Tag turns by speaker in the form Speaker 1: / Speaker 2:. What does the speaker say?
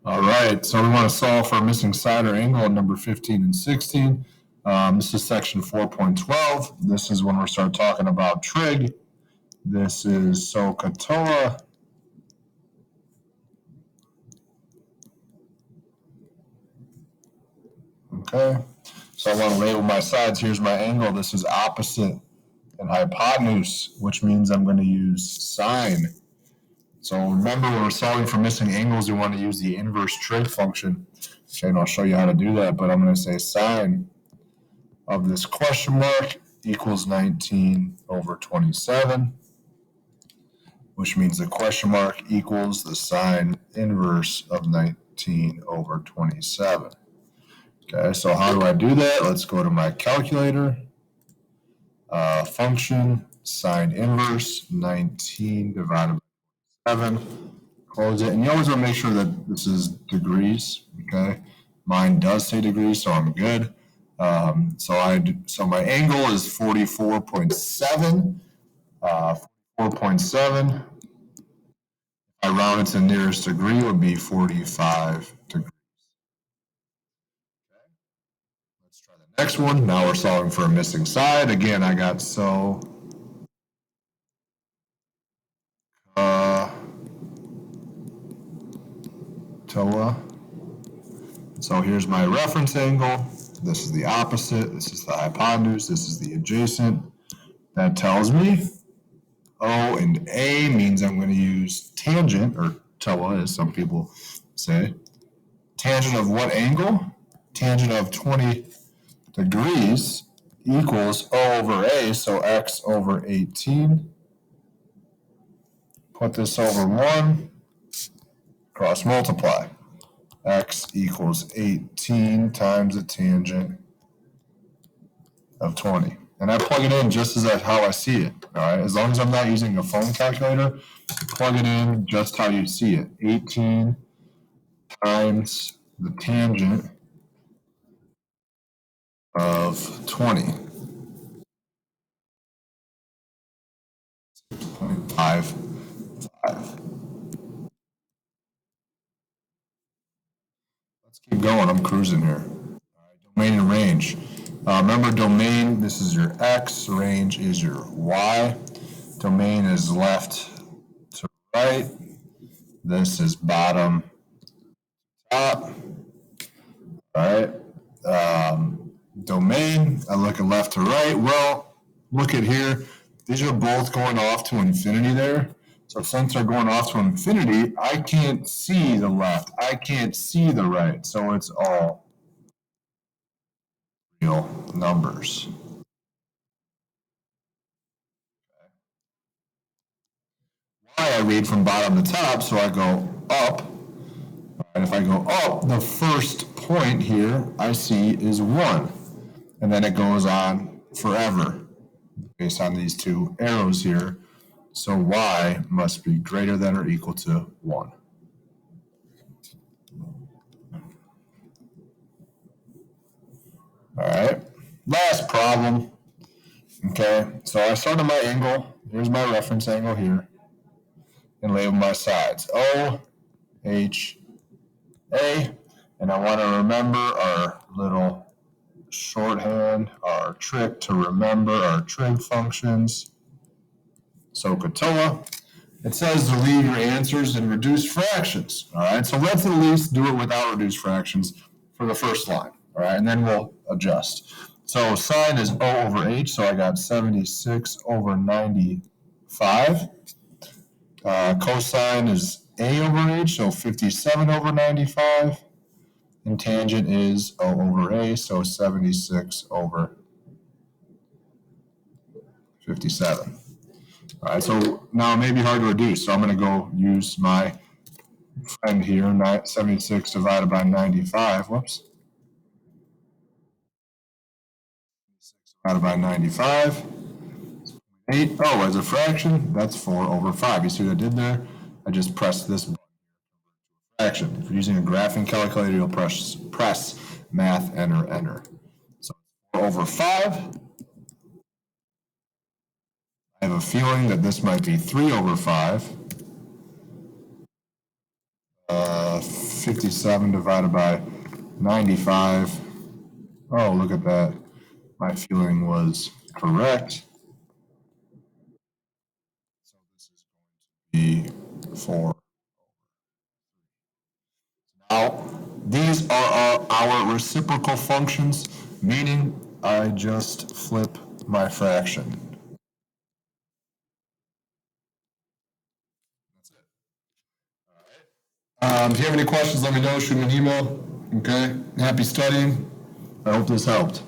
Speaker 1: All right, so we want to solve for a missing side or angle at number 15 and 16. This is section 4.12. This is when we start talking about trig. This is SOHCAHTOA. Okay, so I want to label my sides. Here's my angle. This is opposite and hypotenuse, which means I'm going to use sine. So remember, when we're solving for missing angles, we want to use the inverse trig function. Okay, and I'll show you how to do that, but I'm going to say sine of this question mark equals 19 over 27, which means the question mark equals the sine inverse of 19 over 27. Okay, so how do I do that? Let's go to my calculator. Function, sine inverse, 19 divided by 7. Close it. And you always want to make sure that this is degrees, okay? Mine does say degrees, so I'm good. So my angle is 44.7. 4.7. I round it to the nearest degree would be 45 degrees. Okay. Let's try the next one. Now we're solving for a missing side. Again, I got TOA. So here's my reference angle. This is the opposite. This is the hypotenuse. This is the adjacent. That tells me O and A means I'm going to use tangent, or TOA as some people say. Tangent of what angle? Tangent of 20 degrees equals O over A, so X over 18. Put this over 1, cross multiply. X equals 18 times the tangent of 20. And I plug it in just as how I see it. All right, as long as I'm not using a phone calculator, plug it in just how you see it. 18 times the tangent of 20. 0.55. Let's keep going. I'm cruising here. All right, domain and range. Remember, domain, this is your X, range is your Y. Domain is left to right. This is bottom top. All right. Domain, I look at left to right. Well, look at here. These are both going off to infinity there. So since they're going off to infinity, I can't see the left. I can't see the right. So it's all real numbers. Y I read from bottom to top, so I go up. And if I go up, the first point here I see is 1. And then it goes on forever based on these two arrows here. So Y must be greater than or equal to 1. All right, last problem. Okay, so I started my angle. Here's my reference angle here. And label my sides. O, H, A. And I want to remember our little shorthand, our trick to remember our trig functions. SOHCAHTOA. It says to leave your answers in reduced fractions. All right, so let's at least do it without reduced fractions for the first line. All right, and then we'll adjust. So sine is O over H, so I got 76 over 95. Cosine is A over H, so 57 over 95. And tangent is O over A, so 76 over 57. All right, so now it may be hard to reduce, so I'm going to go use my friend here, 76 divided by 95. Whoops. 76 divided by 95. 8. Oh, as a fraction, that's 4 over 5. You see what I did there? I just pressed this button. Fraction. If you're using a graphing calculator, you'll press math, enter. So 4 over 5. I have a feeling that this might be 3 over 5. 57 divided by 95. Oh, look at that. My feeling was correct. So this is going to be 4. Now, these are our reciprocal functions, meaning I just flip my fraction. If you have any questions, let me know. Shoot me an email. Okay. Happy studying. I hope this helped.